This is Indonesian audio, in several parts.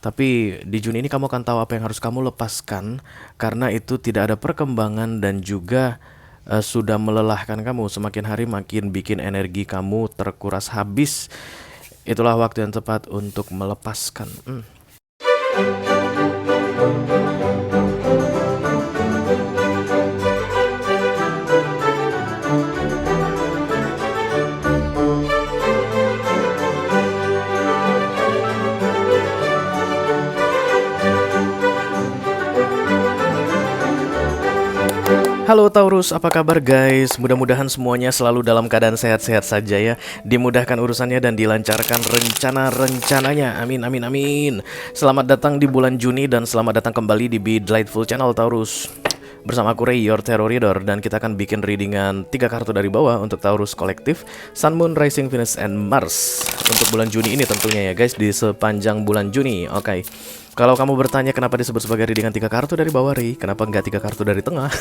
Tapi di Juni ini kamu akan tahu apa yang harus kamu lepaskan, karena itu tidak ada perkembangan dan juga sudah melelahkan kamu. Semakin hari makin bikin energi kamu terkuras habis. Itulah waktu yang tepat untuk melepaskan. Halo Taurus, apa kabar guys? Mudah-mudahan semuanya selalu dalam keadaan sehat-sehat saja ya. Dimudahkan urusannya dan dilancarkan rencana-rencananya. Amin, amin, amin. Selamat datang di bulan Juni dan selamat datang kembali di Be Delightful Channel Taurus. Bersama aku Ray, your Tarot Reader, dan kita akan bikin readingan 3 kartu dari bawah untuk Taurus kolektif, Sun, Moon, Rising, Venus, and Mars. Untuk bulan Juni ini tentunya ya guys, di sepanjang bulan Juni. Oke. Kalau kamu bertanya kenapa disebut sebagai readingan 3 kartu dari bawah, Ray, kenapa nggak 3 kartu dari tengah?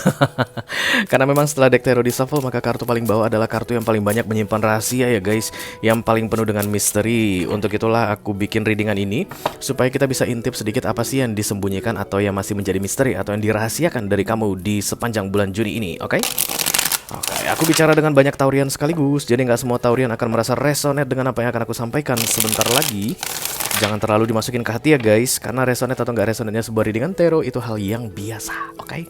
Karena memang setelah deck tarot di shuffle, maka kartu paling bawah adalah kartu yang paling banyak menyimpan rahasia ya guys, yang paling penuh dengan misteri. Untuk itulah aku bikin readingan ini, supaya kita bisa intip sedikit apa sih yang disembunyikan atau yang masih menjadi misteri atau yang dirahasiakan dari kamu di sepanjang bulan Juni ini, oke? Oke, aku bicara dengan banyak taurian sekaligus, jadi nggak semua taurian akan merasa resonate dengan apa yang akan aku sampaikan sebentar lagi. Jangan terlalu dimasukin ke hati ya guys, karena resonate atau nggak resonate-nya sebuah readingan tarot itu hal yang biasa, oke?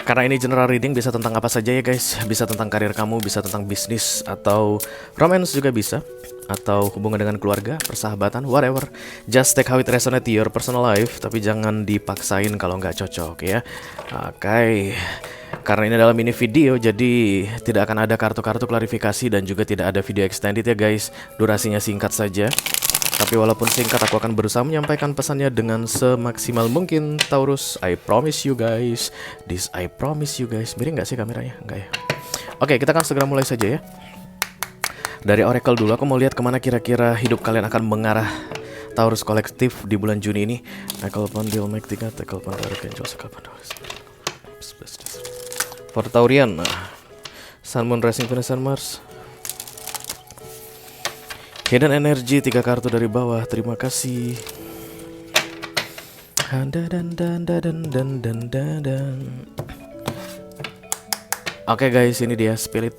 Karena ini general reading, bisa tentang apa saja ya guys. Bisa tentang karir kamu, bisa tentang bisnis, atau romance juga bisa, atau hubungan dengan keluarga, persahabatan, whatever. Just take how it resonate to your personal life, tapi jangan dipaksain kalau nggak cocok ya. Oke. Karena ini adalah mini video, jadi tidak akan ada kartu-kartu klarifikasi dan juga tidak ada video extended ya guys. Durasinya singkat saja. Tapi walaupun singkat, aku akan berusaha menyampaikan pesannya dengan semaksimal mungkin, Taurus. I promise you guys. This I promise you guys. Miring nggak sih kameranya? Enggak ya. Oke, kita akan segera mulai saja ya. Dari Oracle dulu, aku mau lihat kemana kira-kira hidup kalian akan mengarah, Taurus kolektif di bulan Juni ini. Oracle Pandil, Make 3, Oracle Pandil, Angel, Oracle Pandil. For Taurian, Sun, Moon, Rising, Venus, and Mars. Hidden Energy 3 kartu dari bawah, terima kasih. Oke guys, ini dia Spirit.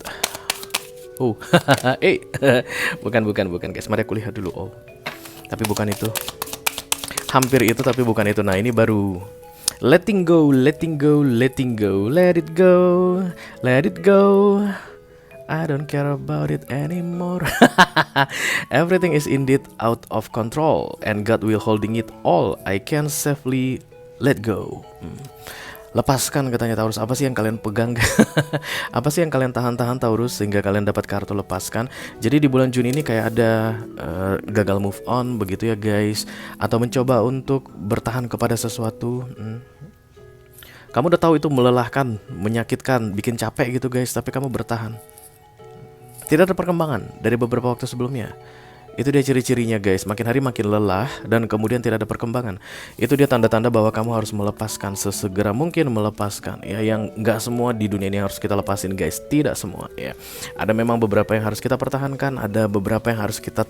bukan guys, mari aku lihat dulu. Oh, tapi bukan itu. Hampir itu tapi bukan itu. Nah, ini baru. Letting go, letting go, letting go, let it go, let it go. I don't care about it anymore. Everything is indeed out of control, and God will holding it all. I can safely let go. Lepaskan katanya Taurus. Apa sih yang kalian pegang? Apa sih yang kalian tahan-tahan Taurus sehingga kalian dapat kartu lepaskan? Jadi di bulan Juni ini kayak ada gagal move on begitu ya guys, atau mencoba untuk bertahan kepada sesuatu. Kamu udah tahu itu melelahkan, menyakitkan, bikin capek gitu guys, tapi kamu bertahan. Tidak ada perkembangan dari beberapa waktu sebelumnya. Itu dia ciri-cirinya guys, makin hari makin lelah dan kemudian tidak ada perkembangan. Itu dia tanda-tanda bahwa kamu harus melepaskan, sesegera mungkin melepaskan ya. Yang nggak semua di dunia ini harus kita lepasin guys, tidak semua ya. Ada memang beberapa yang harus kita pertahankan, ada beberapa yang harus kita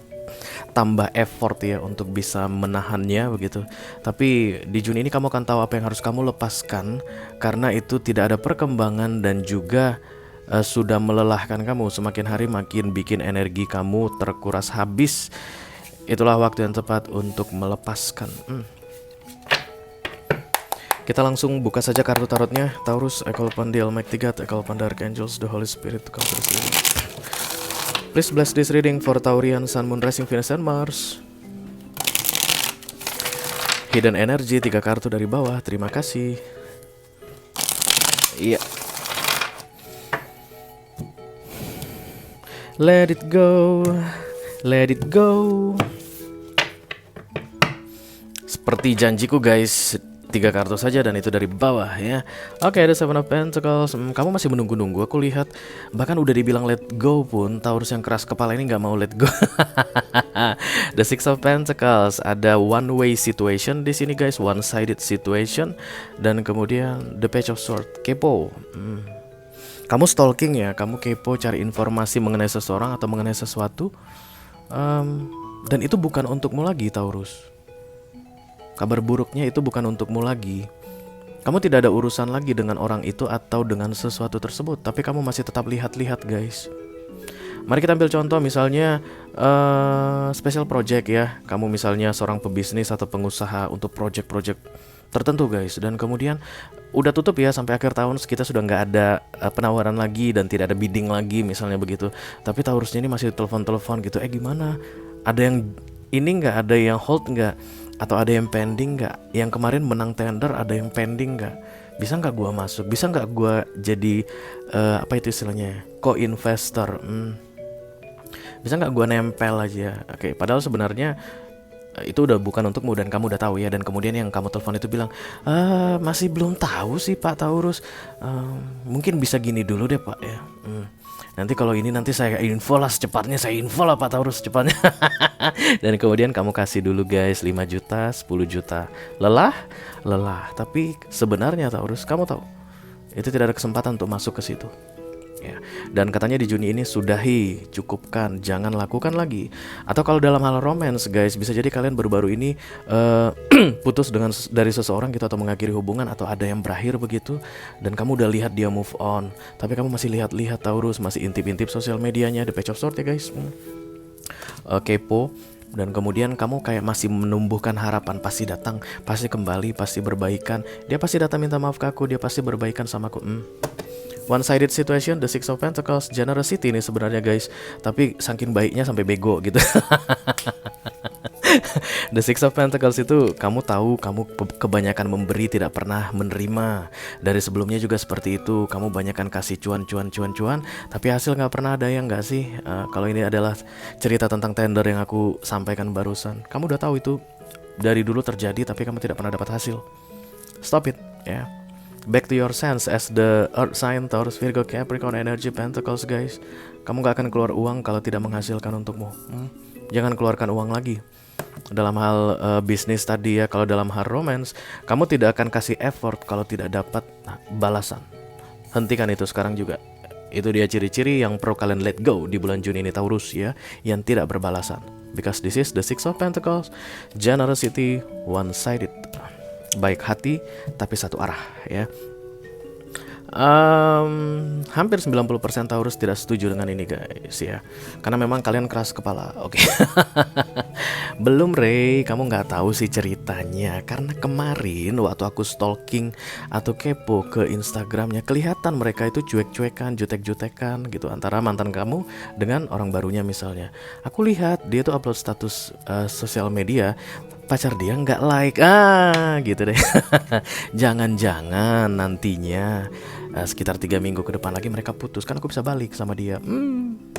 tambah effort ya untuk bisa menahannya begitu. Tapi di Juni ini kamu akan tahu apa yang harus kamu lepaskan, karena itu tidak ada perkembangan dan juga sudah melelahkan kamu. Semakin hari makin bikin energi kamu terkuras habis. Itulah waktu yang tepat untuk melepaskan. Kita langsung buka saja kartu tarotnya. Taurus, Oracle Pandil, Make 3, Oracle Pandil, Archangels, the Holy Spirit to come to this reading. Please bless this reading for Taurian, Sun, Moon, Rising, Venus, and Mars. Hidden Energy 3 kartu dari bawah, terima kasih. Iya. Let it go, let it go. Seperti janjiku guys, 3 kartu saja dan itu dari bawah ya. Oke, ada Seven of Pentacles. Kamu masih menunggu-nunggu, aku lihat. Bahkan udah dibilang let go pun, Taurus yang keras kepala ini nggak mau let go. The Six of Pentacles, ada one way situation di sini guys, one sided situation. Dan kemudian the Page of Swords, kepo. Kamu stalking ya, kamu kepo cari informasi mengenai seseorang atau mengenai sesuatu. Dan itu bukan untukmu lagi, Taurus. Kabar buruknya itu bukan untukmu lagi. Kamu tidak ada urusan lagi dengan orang itu atau dengan sesuatu tersebut, tapi kamu masih tetap lihat-lihat, guys. Mari kita ambil contoh misalnya special project ya. Kamu misalnya seorang pebisnis atau pengusaha untuk project-project tertentu, guys. Dan kemudian udah tutup ya sampai akhir tahun, kita sudah nggak ada penawaran lagi dan tidak ada bidding lagi misalnya begitu. Tapi Taurusnya ini masih telepon-telepon gitu. Gimana? Ada yang ini nggak? Ada yang hold nggak? Atau ada yang pending nggak? Yang kemarin menang tender ada yang pending nggak? Bisa nggak gua masuk? Bisa nggak gua jadi apa itu istilahnya? Co-investor? Bisa nggak gua nempel aja? Oke, padahal sebenarnya itu udah bukan untukmu dan kamu udah tahu ya. Dan kemudian yang kamu telepon itu bilang, masih belum tahu sih Pak Taurus. Mungkin bisa gini dulu deh Pak ya. Nanti kalau ini nanti saya info lah secepatnya, saya info lah Pak Taurus secepatnya. Dan kemudian kamu kasih dulu guys 5 juta, 10 juta. Lelah. Tapi sebenarnya Taurus, kamu tahu itu tidak ada kesempatan untuk masuk ke situ. Ya. Dan katanya di Juni ini sudahi, cukupkan, jangan lakukan lagi. Atau kalau dalam hal romance guys, bisa jadi kalian baru-baru ini putus dari seseorang gitu, atau mengakhiri hubungan, atau ada yang berakhir begitu. Dan kamu udah lihat dia move on, tapi kamu masih lihat-lihat Taurus, masih intip-intip sosial medianya, The Page of Swords ya guys. Kepo. Dan kemudian kamu kayak masih menumbuhkan harapan, pasti datang, pasti kembali, pasti berbaikan. Dia pasti datang minta maaf ke aku, dia pasti berbaikan sama aku. One-sided situation, the Six of Pentacles, generosity ini sebenarnya guys. Tapi saking baiknya sampai bego gitu. The Six of Pentacles itu kamu tahu kamu kebanyakan memberi, tidak pernah menerima. Dari sebelumnya juga seperti itu. Kamu banyakkan kasih cuan, tapi hasil gak pernah ada yang gak sih? Kalau ini adalah cerita tentang tender yang aku sampaikan barusan. Kamu udah tahu itu dari dulu terjadi, tapi kamu tidak pernah dapat hasil. Stop it ya. Back to your sense as the Earth sign, Taurus, Virgo, Capricorn, energy, Pentacles guys. Kamu gak akan keluar uang kalau tidak menghasilkan untukmu. Jangan keluarkan uang lagi. Dalam hal bisnis tadi ya, kalau dalam hal romance, kamu tidak akan kasih effort kalau tidak dapat balasan. Hentikan itu sekarang juga. Itu dia ciri-ciri yang perlu kalian let go di bulan Juni ini Taurus ya, yang tidak berbalasan. Because this is the Six of Pentacles, generosity, one-sided. Baik hati tapi satu arah ya. Hampir 90% Taurus tidak setuju dengan ini guys ya, karena memang kalian keras kepala. Oke. Belum Ray, kamu nggak tahu sih ceritanya. Karena kemarin waktu aku stalking atau kepo ke Instagramnya, kelihatan mereka itu cuek-cuekan, jutek-jutekan gitu antara mantan kamu dengan orang barunya misalnya. Aku lihat dia tuh upload status sosial media, pacar dia nggak like, gitu deh. Jangan-jangan nantinya sekitar 3 minggu ke depan lagi mereka putus, kan aku bisa balik sama dia.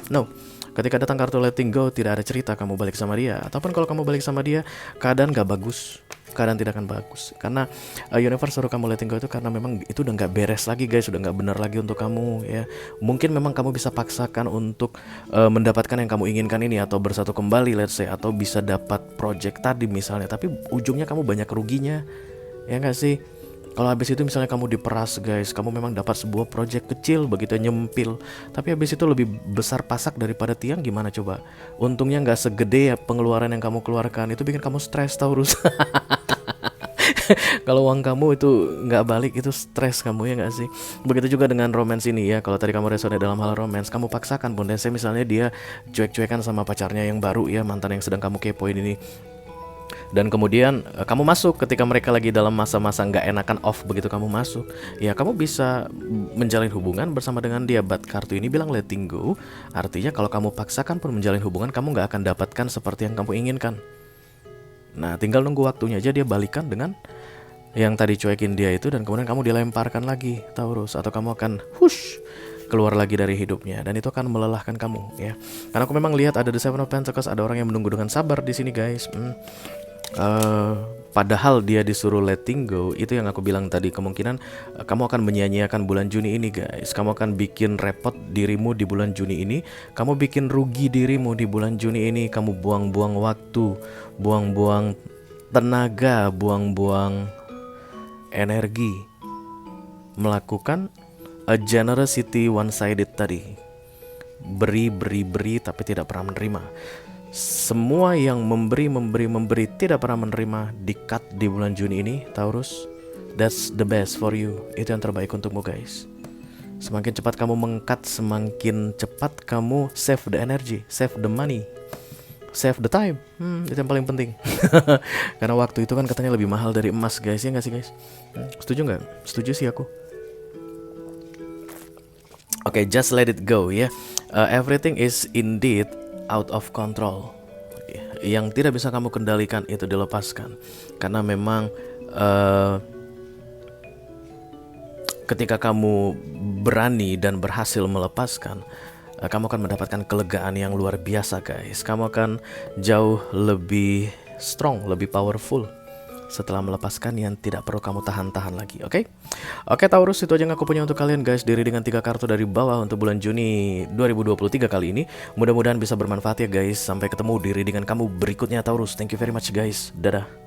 No, ketika datang kartu letting go, tidak ada cerita kamu balik sama dia. Ataupun kalau kamu balik sama dia, keadaan gak bagus, keadaan tidak akan bagus. Karena universe suruh kamu letting go itu karena memang itu udah gak beres lagi guys, udah gak benar lagi untuk kamu ya. Mungkin memang kamu bisa paksakan untuk mendapatkan yang kamu inginkan ini, atau bersatu kembali let's say, atau bisa dapat project tadi misalnya, tapi ujungnya kamu banyak ruginya, ya gak sih? Kalau habis itu misalnya kamu diperas guys, kamu memang dapat sebuah project kecil begitu nyempil, tapi habis itu lebih besar pasak daripada tiang, gimana coba? Untungnya nggak segede ya pengeluaran yang kamu keluarkan, itu bikin kamu stres Taurus. Kalau uang kamu itu nggak balik, itu stres kamu ya nggak sih? Begitu juga dengan romance ini ya. Kalau tadi kamu resonate dalam hal romance, kamu paksakan pun, misalnya dia cuek-cuekan sama pacarnya yang baru ya, mantan yang sedang kamu kepoin ini. Dan kemudian kamu masuk ketika mereka lagi dalam masa-masa nggak enakan, off begitu kamu masuk, ya kamu bisa menjalin hubungan bersama dengan dia. But kartu ini bilang letting go, artinya kalau kamu paksakan pun menjalin hubungan, kamu nggak akan dapatkan seperti yang kamu inginkan. Nah tinggal nunggu waktunya aja dia balikan dengan yang tadi cuekin dia itu, dan kemudian kamu dilemparkan lagi Taurus, atau kamu akan keluar lagi dari hidupnya, dan itu akan melelahkan kamu ya. Karena aku memang lihat ada the Seven of Pentacles, ada orang yang menunggu dengan sabar di sini guys. Padahal dia disuruh letting go, itu yang aku bilang tadi, kemungkinan kamu akan menyia-nyiakan bulan Juni ini guys. Kamu akan bikin repot dirimu di bulan Juni ini, kamu bikin rugi dirimu di bulan Juni ini. Kamu buang-buang waktu, buang-buang tenaga, buang-buang energi melakukan a generosity one-sided tadi. Beri tapi tidak pernah menerima. Semua yang memberi tidak pernah menerima di-cut di bulan Juni ini, Taurus. That's the best for you. Itu yang terbaik untukmu guys. Semakin cepat kamu meng-cut, semakin cepat kamu save the energy, save the money, save the time. Itu yang paling penting. Karena waktu itu kan katanya lebih mahal dari emas guys, ya nggak sih guys? Setuju nggak? Setuju sih aku. Oke, just let it go ya. Everything is indeed out of control. Yang tidak bisa kamu kendalikan itu dilepaskan. Karena memang ketika kamu berani dan berhasil melepaskan, kamu akan mendapatkan kelegaan yang luar biasa guys. Kamu akan jauh lebih strong, lebih powerful setelah melepaskan yang tidak perlu kamu tahan-tahan lagi. Oke Taurus, itu aja yang aku punya untuk kalian guys. Diri dengan 3 kartu dari bawah untuk bulan Juni 2023 kali ini. Mudah-mudahan bisa bermanfaat ya guys. Sampai ketemu di readingan kamu berikutnya Taurus. Thank you very much guys. Dadah.